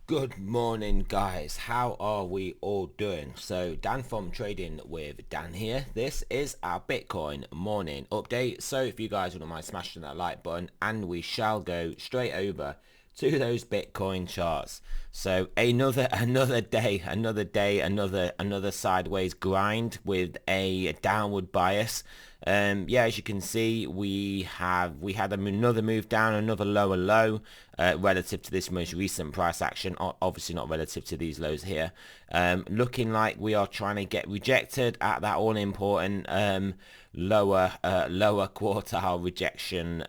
Good morning, guys. How are we all doing? So Dan from Trading with Dan here. This is our Bitcoin morning update. So if you guys wouldn't mind smashing that like button, and we shall go straight over to those Bitcoin charts. So another day, another sideways grind with a downward bias. Yeah, as you can see, we had another move down, another lower low relative to this most recent price action. Obviously not relative to these lows here. Looking like we are trying to get rejected at that all important lower quartile rejection.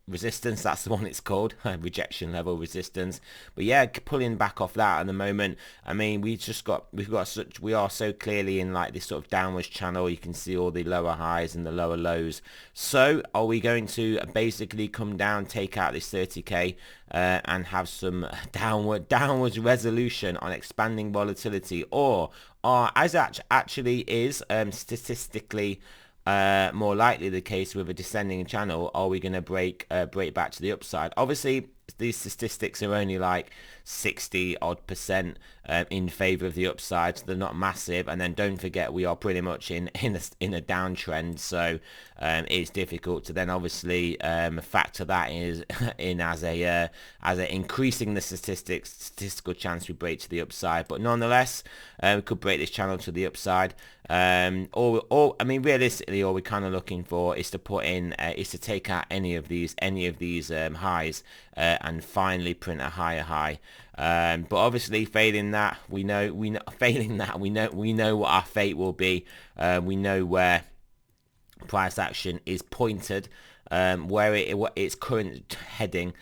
Resistance. That's the one it's called. Rejection level resistance. But yeah, pulling back off that at the moment. I mean, we are so clearly in like this sort of downwards channel. You can see all the lower highs and the lower lows. So are we going to basically come down, take out this 30k and have some downwards resolution on expanding volatility, or as actually is statistically more likely the case with a descending channel, are we going to break back to the upside? Obviously, these statistics are only like 60 odd percent in favor of the upside, so they're not massive. And then don't forget, we are pretty much in a downtrend, so it's difficult to then obviously factor that in as a increasing the statistical chance we break to the upside. But nonetheless, we could break this channel to the upside. Or I mean, realistically, all we're kind of looking for is to put in is to take out any of these highs and finally print a higher high. But obviously, failing that, we know what our fate will be. We know where price action is pointed, where its current heading.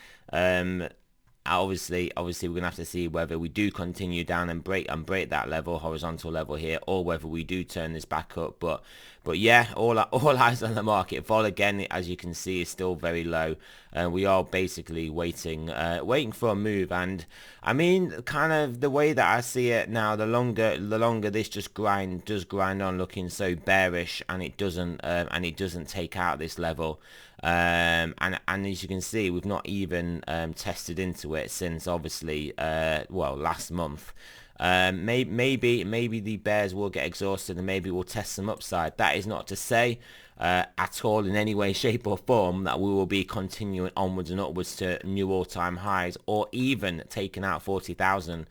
Obviously we're gonna have to see whether we do continue down and break that level, horizontal level here, or whether we do turn this back up. But yeah, all eyes on the market. Vol again, as you can see, is still very low. We are basically waiting for a move. And I mean, kind of the way that I see it now, the longer this does grind on, looking so bearish, and it doesn't take out this level. And as you can see, we've not even tested into it since obviously last month. Maybe the bears will get exhausted and maybe we'll test some upside. That is not to say at all in any way, shape or form that we will be continuing onwards and upwards to new all-time highs, or even taking out 40,000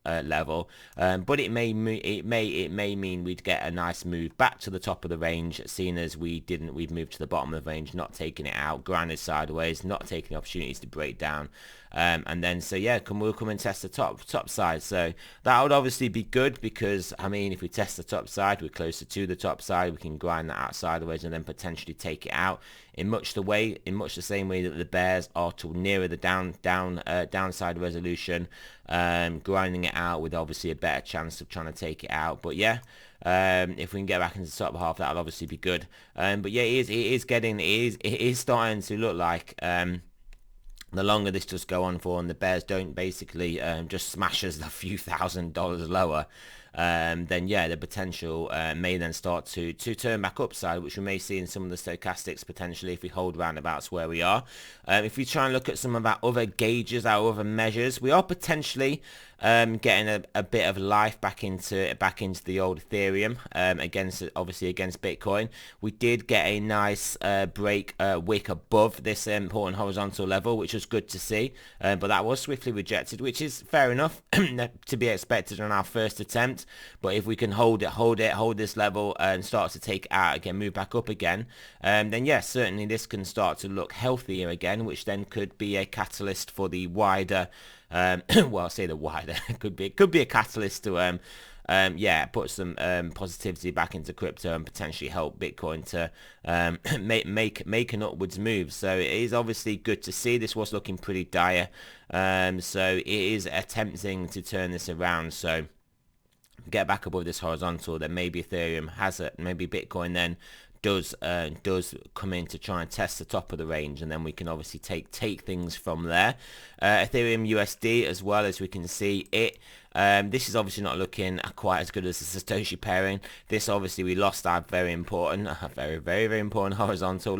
level. But it may mean we'd get a nice move back to the top of the range, seeing as we've moved to the bottom of the range, not taking it out, grinded sideways, not taking the opportunities to break down. And then so yeah, we'll come and test the top side. So that would obviously be good, because I mean, if we test the top side, we're closer to the top side, we can grind that out sideways and then potentially take it out in much the same way that the bears are to nearer the downside resolution, grinding it out with obviously a better chance of trying to take it out. But yeah, if we can get back into the top half, that'll obviously be good. But yeah, it is starting to look like the longer this does go on for, and the bears don't basically just smash us a few $1,000s lower, then yeah, the potential may then start to turn back upside, which we may see in some of the stochastics potentially if we hold roundabouts where we are. If we try and look at some of our other gauges, our other measures, we are potentially getting a bit of life back into the old Ethereum against Bitcoin. We did get a nice wick above this important horizontal level, which was good to see, but that was swiftly rejected, which is fair enough to be expected on our first attempt. But if we can hold this level and start to take it out again, move back up again, then yes, certainly this can start to look healthier again, which then could be a catalyst for the wider well, I'll say the wider it could be a catalyst to put some positivity back into crypto and potentially help Bitcoin to make an upwards move. So it is obviously good to see. This was looking pretty dire, so it is attempting to turn this around. So get back above this horizontal, then maybe Ethereum has it, maybe Bitcoin then does come in to try and test the top of the range, and then we can obviously take things from there. Ethereum USD as well, as we can see it. This is obviously not looking quite as good as the Satoshi pairing. This obviously we lost our very important horizontal.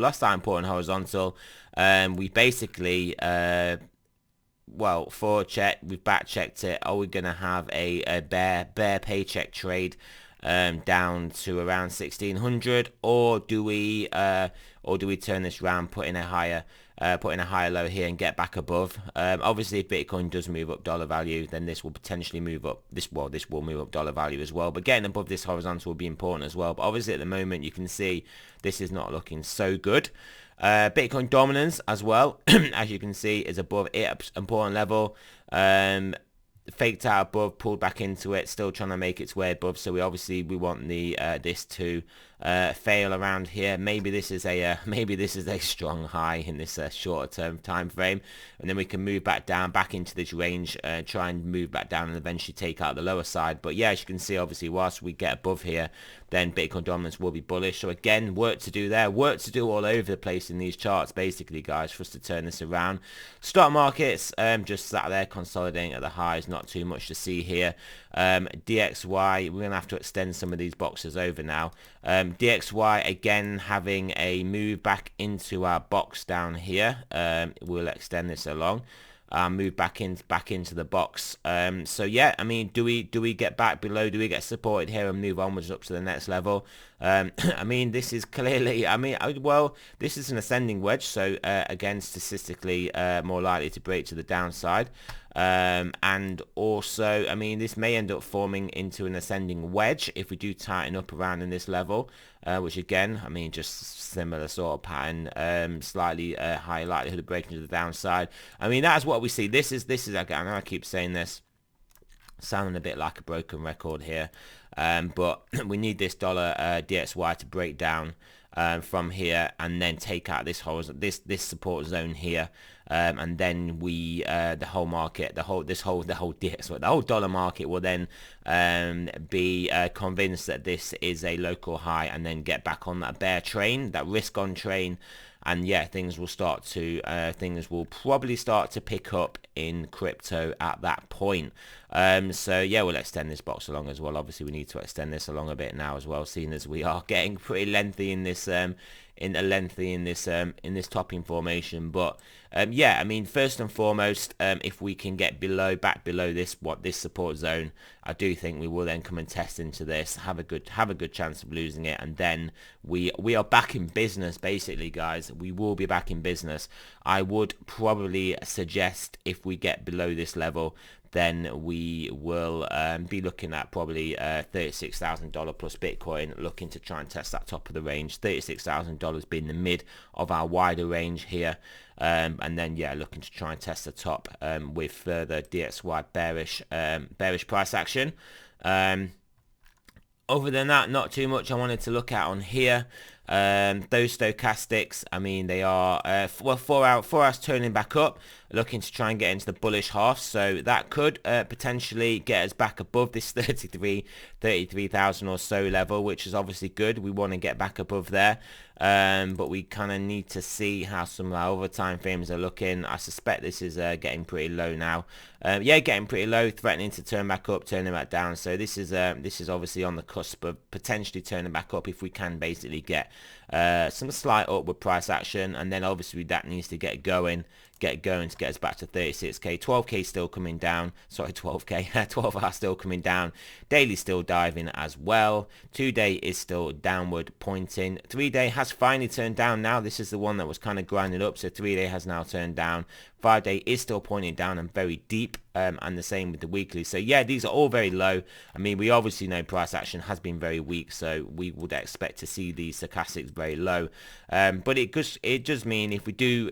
We basically well, forward check, we've back checked it. Are we going to have a bear paycheck trade down to around 1600, or do we turn this round, put in a higher low here and get back above? Obviously, if Bitcoin does move up dollar value, then this will potentially move up. This will move up dollar value as well. But getting above this horizontal will be important as well. But obviously, at the moment, you can see this is not looking so good. Bitcoin dominance as well, as you can see, is above its important level. Faked out above, pulled back into it, still trying to make its way above. So we want the this to fail around here. Maybe this is a strong high in this shorter term time frame, and then we can move back down, back into this range, try and move back down and eventually take out the lower side. But yeah, as you can see, obviously, whilst we get above here, then Bitcoin dominance will be bullish. So again, work to do there, work to do all over the place in these charts, basically, guys, for us to turn this around. Stock markets just sat there consolidating at the highs, not too much to see here. DXY, we're gonna have to extend some of these boxes over now. DXY again having a move back into our box down here. We'll extend this along. Move back into the box. So yeah, I mean, do we get back below? Do we get supported here and move onwards up to the next level? I mean, this is clearly, well, this is an ascending wedge, so again, statistically more likely to break to the downside. And also, I mean, this may end up forming into an ascending wedge if we do tighten up around in this level, which again, I mean, just similar sort of pattern, slightly higher likelihood of breaking to the downside. I mean, that's what we see. This is again, I know I keep saying this, sounding a bit like a broken record here, but we need this dollar DXY to break down from here and then take out this this support zone here, and then we the whole dollar market will then be convinced that this is a local high and then get back on that bear train, that risk on train. And yeah, things will probably start to pick up in crypto at that point. So yeah, we'll extend this box along as well. Obviously, we need to extend this along a bit now as well, seeing as we are getting pretty lengthy in this this topping formation. But yeah, I mean, first and foremost, if we can get back below this support zone, I do think we will then come and test into this, have a good chance of losing it, and then we are back in business, basically, guys. We will be back in business. I would probably suggest if we get below this level, then we will be looking at probably $36,000 plus Bitcoin, looking to try and test that top of the range. $36,000 being the mid of our wider range here, and then yeah, looking to try and test the top with further DXY bearish price action. Other than that, not too much I wanted to look at on here. Those stochastics, I mean, they are 4 hours turning back up, looking to try and get into the bullish half, so that could potentially get us back above this 33,000 or so level, which is obviously good. We want to get back above there, but we kind of need to see how some of our other time frames are looking. I suspect this is getting pretty low now. Yeah, getting pretty low, threatening to turn back up, turning back down. So this is obviously on the cusp of potentially turning back up if we can basically get some slight upward price action, and then obviously that needs to get going to get us back to 36k. 12k still coming down, sorry, 12k 12 hours still coming down, daily still diving as well. 2-day is still downward pointing. 3-day has finally turned down now. This is the one that was kind of grinding up, so 3-day has now turned down. 5-day is still pointing down and very deep, and the same with the weekly. So yeah, these are all very low. I mean, we obviously know price action has been very weak, so we would expect to see these stochastics very low. But it does mean if we do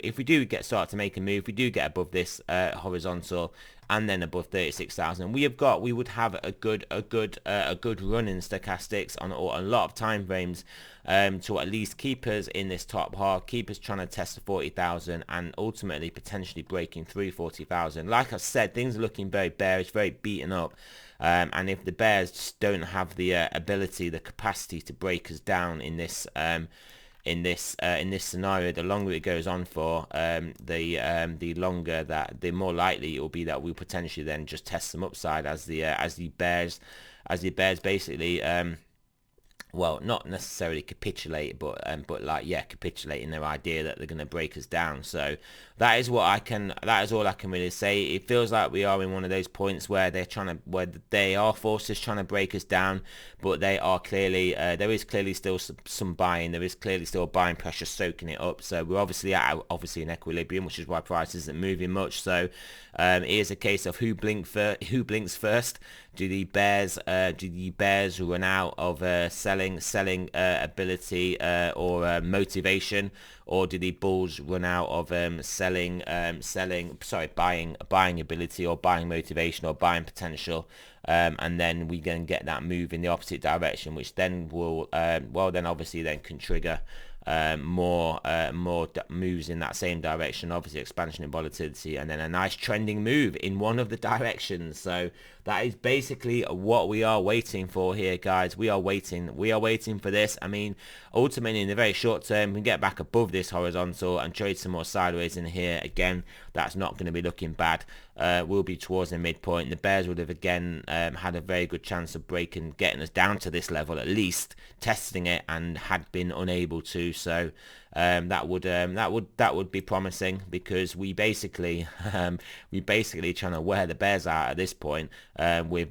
start to make a move, we do get above this horizontal and then above 36,000, we would have a good run in stochastics on a lot of time frames, to at least keep us in this top half, keep us trying to test the 40,000 and ultimately potentially breaking through 40,000. Like I said, things are looking very bearish, very beaten up, and if the bears just don't have the ability, the capacity to break us down in this scenario, the longer it goes on for, the more likely it will be that we'll potentially then just test some upside as the bears basically well, not necessarily capitulate, but like, yeah, capitulate in their idea that they're going to break us down. So that is what I can, that is all I can really say. It feels like we are in one of those points where where they are forces trying to break us down, but they are clearly, there is clearly still some buying, there is clearly still buying pressure soaking it up. So we're obviously in equilibrium, which is why price isn't moving much. So it is a case of who blinks first. Do the bears run out of selling ability or motivation, or do the bulls run out of buying ability or buying motivation or buying potential? And then we can get that move in the opposite direction, which then will then obviously then can trigger more moves in that same direction, obviously expansion and volatility, and then a nice trending move in one of the directions. So that is basically what we are waiting for here, guys. We are waiting for this. I mean, ultimately in the very short term, we can get back above this horizontal and trade some more sideways in here. Again, that's not going to be looking bad. We'll be towards the midpoint. The bears would have again had a very good chance of getting us down to this level, at least testing it, and had been unable to. So that would be promising, because we basically trying to wear the bears out at this point. With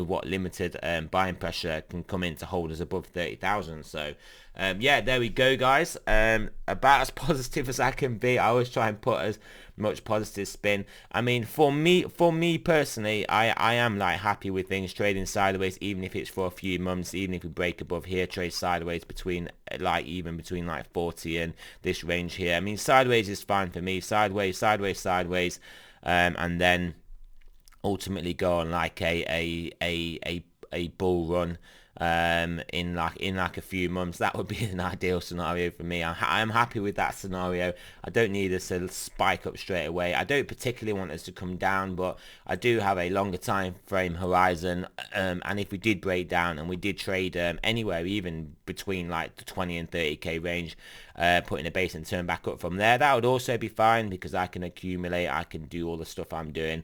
what limited buying pressure can come in to hold us above 30,000. So yeah, there we go, guys. About as positive as I can be. I always try and put as much positive spin. I mean, for me personally, I am like happy with things trading sideways, even if it's for a few months. Even if we break above here, trade sideways between like 40 and this range here. I mean, sideways is fine for me. Sideways, and then ultimately go on like a bull run in like a few months. That would be an ideal scenario for me. I'm happy with that scenario. I don't need us to spike up straight away. I don't particularly want us to come down, but I do have a longer time frame horizon, and if we did break down and we did trade anywhere even between like the 20 and 30k range, putting a base and turn back up from there, that would also be fine, because I can accumulate, I can do all the stuff I'm doing,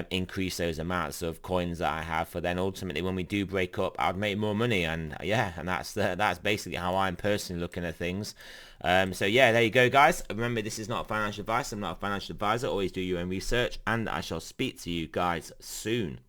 increase those amounts of coins that I have, for then ultimately when we do break up, I'd make more money. And yeah, and that's basically how I'm personally looking at things. So yeah, there you go, guys. Remember, this is not financial advice. I'm not a financial advisor. Always do your own research, and I shall speak to you guys soon.